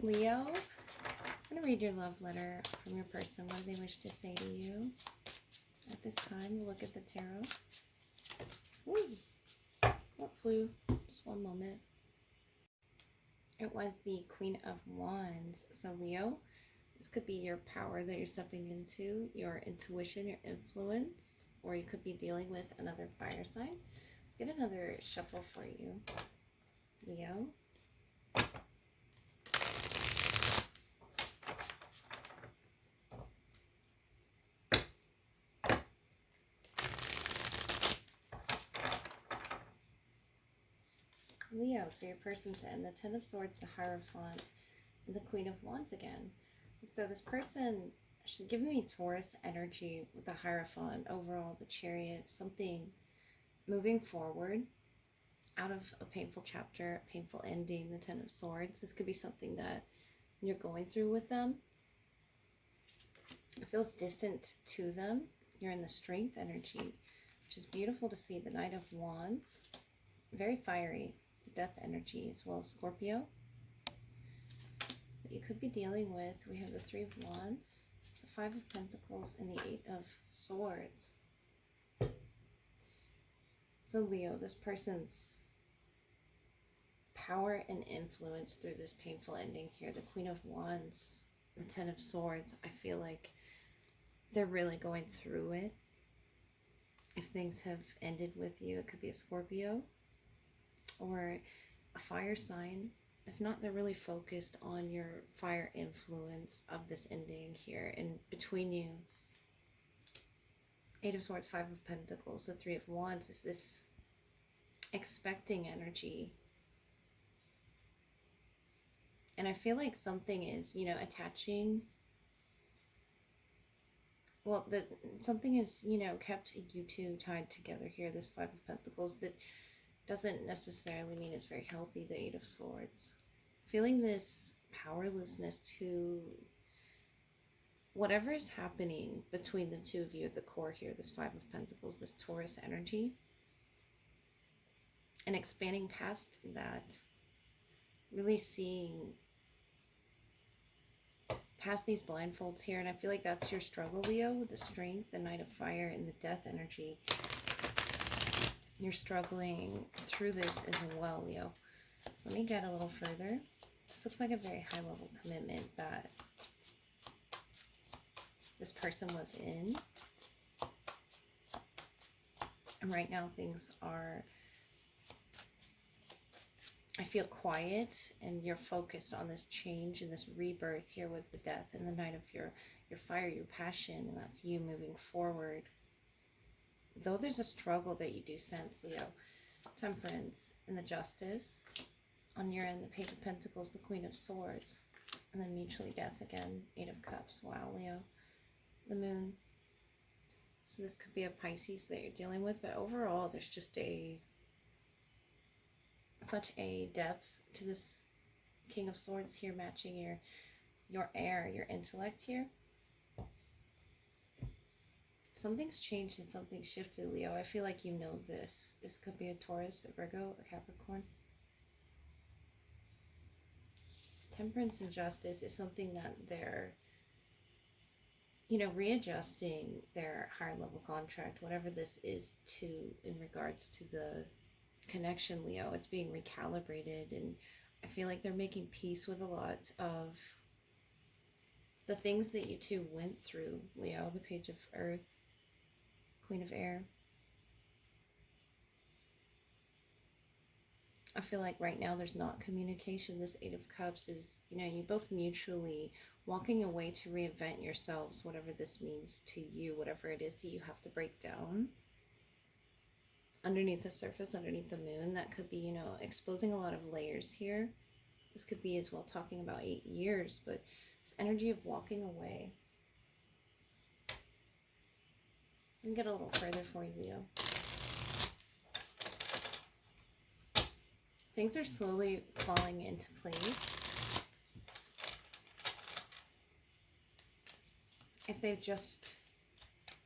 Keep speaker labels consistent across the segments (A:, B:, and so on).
A: Leo, I'm going to read your love letter from your person. What do they wish to say to you at this time? Look at the tarot. Ooh, what flew? Just one moment. It was the Queen of Wands. So Leo, this could be your power that you're stepping into, your intuition, your influence, or you could be dealing with another fire sign. Let's get another shuffle for you, Leo. Leo, so your person's in the Ten of Swords, the Hierophant, and the Queen of Wands again. So this person should give me Taurus energy with the Hierophant, overall the Chariot, something moving forward out of a painful chapter, a painful ending, the Ten of Swords. This could be something that you're going through with them. It feels distant to them. You're in the Strength energy, which is beautiful to see. The Knight of Wands, very fiery. The Death energy as well as Scorpio that you could be dealing with. We have the Three of Wands, the Five of Pentacles, and the Eight of Swords. So Leo, this person's power and influence through this painful ending here, the Queen of Wands, the Ten of Swords, I feel like they're really going through it. If things have ended with you, it could be a Scorpio or a fire sign. If not, they're really focused on your fire influence of this ending here. And between you, Eight of Swords, Five of Pentacles, the Three of Wands is this expecting energy. And I feel like something is, you know, attaching. Well, something is, you know, kept you two tied together here, this Five of Pentacles, that doesn't necessarily mean it's very healthy, the Eight of Swords. Feeling this powerlessness to whatever is happening between the two of you at the core here, this Five of Pentacles, this Taurus energy, and expanding past that, really seeing past these blindfolds here. And I feel like that's your struggle, Leo, the Strength, the Knight of Fire, and the Death energy. You're struggling through this as well, Leo. So let me get a little further. This looks like a very high level commitment that this person was in. And right now things are, I feel, quiet, and you're focused on this change and this rebirth here with the Death and the Knight of your fire, your passion, and that's you moving forward. Though there's a struggle that you do sense, Leo. Temperance and the Justice. On your end, the Page of Pentacles, the Queen of Swords. And then mutually Death again, Eight of Cups. Wow, Leo. The Moon. So this could be a Pisces that you're dealing with, but overall there's just such a depth to this King of Swords here, matching your air, your intellect here. Something's changed and something's shifted, Leo. I feel like you know this. This could be a Taurus, a Virgo, a Capricorn. Temperance and Justice is something that they're, you know, readjusting their higher level contract, whatever this is, to in regards to the connection, Leo. It's being recalibrated, and I feel like they're making peace with a lot of the things that you two went through, Leo. The Page of Earth, Queen of Air. I feel like right now there's not communication. This Eight of Cups is, you know, you both mutually walking away to reinvent yourselves, whatever this means to you, whatever it is that you have to break down. Underneath the surface, underneath the moon, that could be, you know, exposing a lot of layers here. This could be as well talking about 8 years, but this energy of walking away. Let me get a little further for you, Leo. Things are slowly falling into place. If they've just,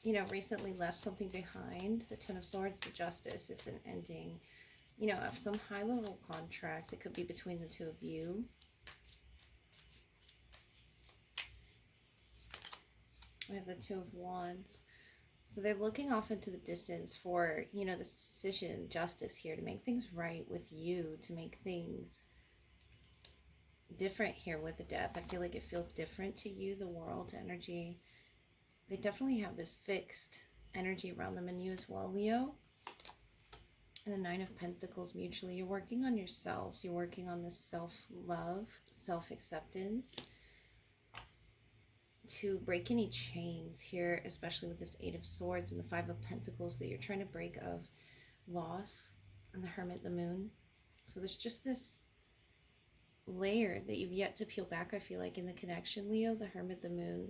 A: you know, recently left something behind, the Ten of Swords, the Justice is an ending, you know, of some high-level contract. It could be between the two of you. We have the Two of Wands. So they're looking off into the distance for, you know, this decision, justice here, to make things right with you, to make things different here with the Death. I feel like it feels different to you, the world energy. They definitely have this fixed energy around them and you as well, Leo. And the Nine of Pentacles mutually. You're working on yourselves. You're working on this self-love, self-acceptance, to break any chains here, especially with this Eight of Swords and the Five of Pentacles that you're trying to break of loss, and the Hermit, the Moon. So there's just this layer that you've yet to peel back, I feel like, in the connection, Leo, the Hermit, the Moon.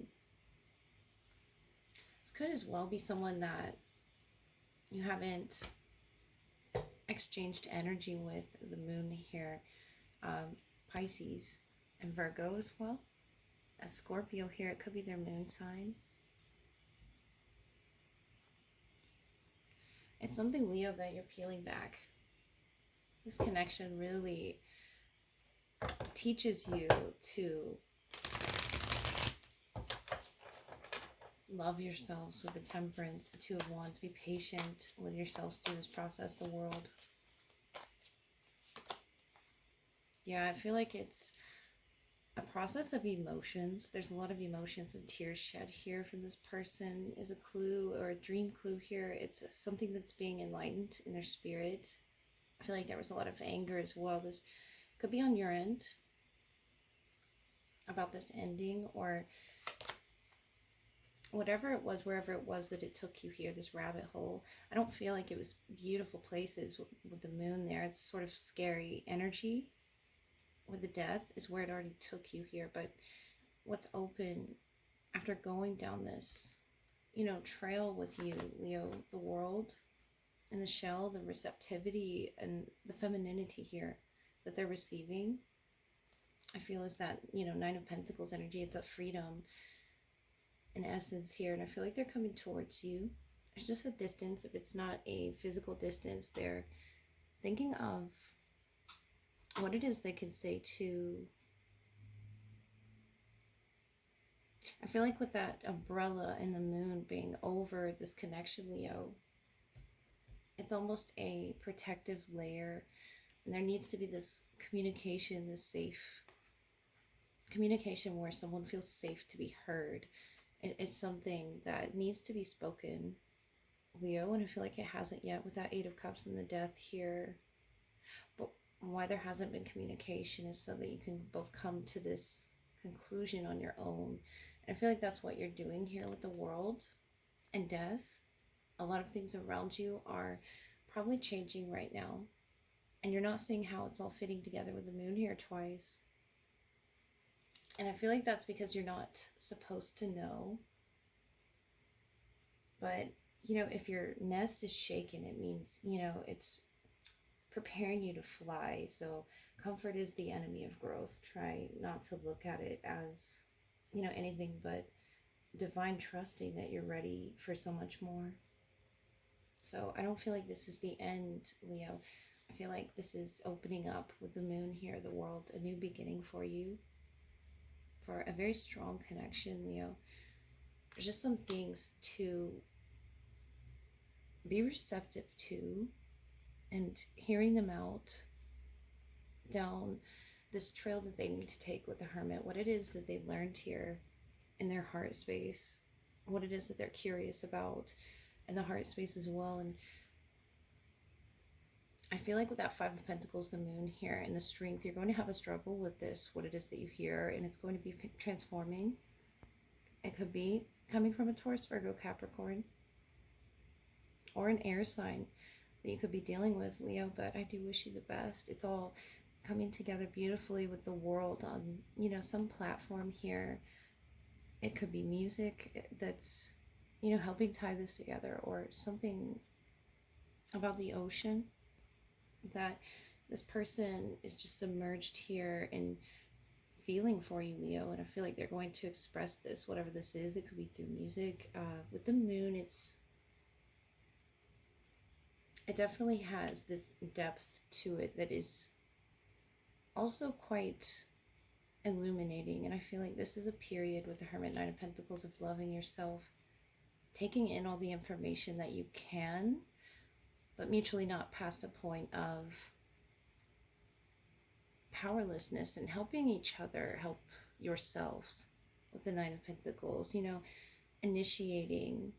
A: This could as well be someone that you haven't exchanged energy with, the Moon here. Pisces and Virgo as well. A Scorpio here, it could be their moon sign. It's something, Leo, that you're peeling back. This connection really teaches you to love yourselves with the Temperance, the Two of Wands. Be patient with yourselves through this process, the world. Yeah, I feel like it's a process of emotions. There's a lot of emotions and tears shed here from this person is a clue, or a dream clue here. It's something that's being enlightened in their spirit. I feel like there was a lot of anger as well. This could be on your end about this ending, or whatever it was, wherever it was that it took you here, this rabbit hole. I don't feel like it was beautiful places with the moon there. It's sort of scary energy. With the Death is where it already took you here, but what's open after going down this, you know, trail with you, Leo, the world and the shell, the receptivity and the femininity here that they're receiving, I feel is that, you know, Nine of Pentacles energy. It's a freedom in essence here, and I feel like they're coming towards you. There's just a distance. If it's not a physical distance, they're thinking of what it is they could say to. I feel like with that umbrella and the moon being over this connection, Leo, it's almost a protective layer, and there needs to be this communication, this safe communication where someone feels safe to be heard. It's something that needs to be spoken, Leo, and I feel like it hasn't yet with that Eight of Cups and the Death here. But why there hasn't been communication is so that you can both come to this conclusion on your own. And I feel like that's what you're doing here with the World and Death. A lot of things around you are probably changing right now, and you're not seeing how it's all fitting together with the moon here twice. And I feel like that's because you're not supposed to know. But, you know, if your nest is shaken, it means, you know, it's preparing you to fly. So comfort is the enemy of growth. Try not to look at it as, you know, anything but divine trusting that you're ready for so much more. So I don't feel like this is the end, Leo. I feel like this is opening up with the moon here, the World, a new beginning for you, for a very strong connection, Leo. There's just some things to be receptive to, and hearing them out down this trail that they need to take with the Hermit, what it is that they learned here in their heart space, what it is that they're curious about in the heart space as well. And I feel like with that Five of Pentacles, the moon here, and the strength, you're going to have a struggle with this, what it is that you hear, and it's going to be transforming. It could be coming from a Taurus, Virgo, Capricorn, or an air sign that you could be dealing with, Leo, but I do wish you the best. It's all coming together beautifully with the World on, you know, some platform here. It could be music that's, you know, helping tie this together, or something about the ocean, that this person is just submerged here in feeling for you, Leo, and I feel like they're going to express this, whatever this is. It could be through music. With the moon, it definitely has this depth to it that is also quite illuminating. And I feel like this is a period with the Hermit, Nine of Pentacles, of loving yourself, taking in all the information that you can, but mutually not past a point of powerlessness, and helping each other, help yourselves with the Nine of Pentacles, you know, initiating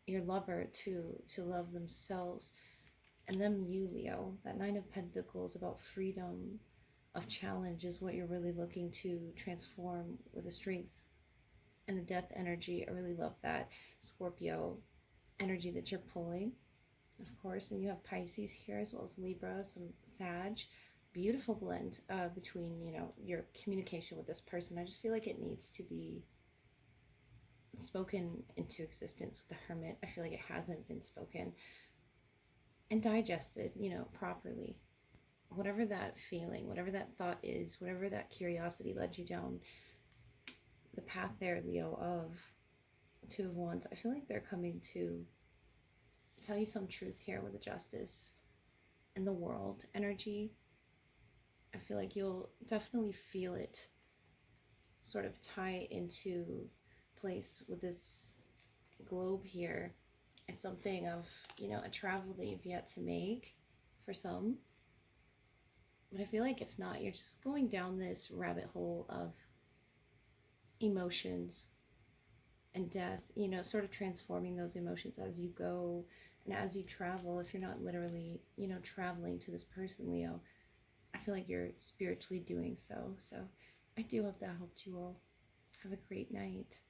A: your lover to love themselves, and then you, Leo. That Nine of Pentacles about freedom of challenge is what you're really looking to transform with the strength and the death energy. I really love that Scorpio energy that you're pulling, of course. And you have Pisces here, as well as Libra, some Sag. Beautiful blend between, you know, your communication with this person. I just feel like it needs to be spoken into existence with the Hermit. I feel like it hasn't been spoken and digested, you know, properly. Whatever that feeling, whatever that thought is, whatever that curiosity led you down the path there, Leo, of Two of Wands, I feel like they're coming to tell you some truth here with the Justice and the World energy. I feel like you'll definitely feel it sort of tie into place with this globe here. It's something of, you know, a travel that you've yet to make for some. But I feel like if not, you're just going down this rabbit hole of emotions and death, you know, sort of transforming those emotions as you go and as you travel. If you're not literally, you know, traveling to this person, Leo, I feel like you're spiritually doing so. So I do hope that helped you all. Have a great night.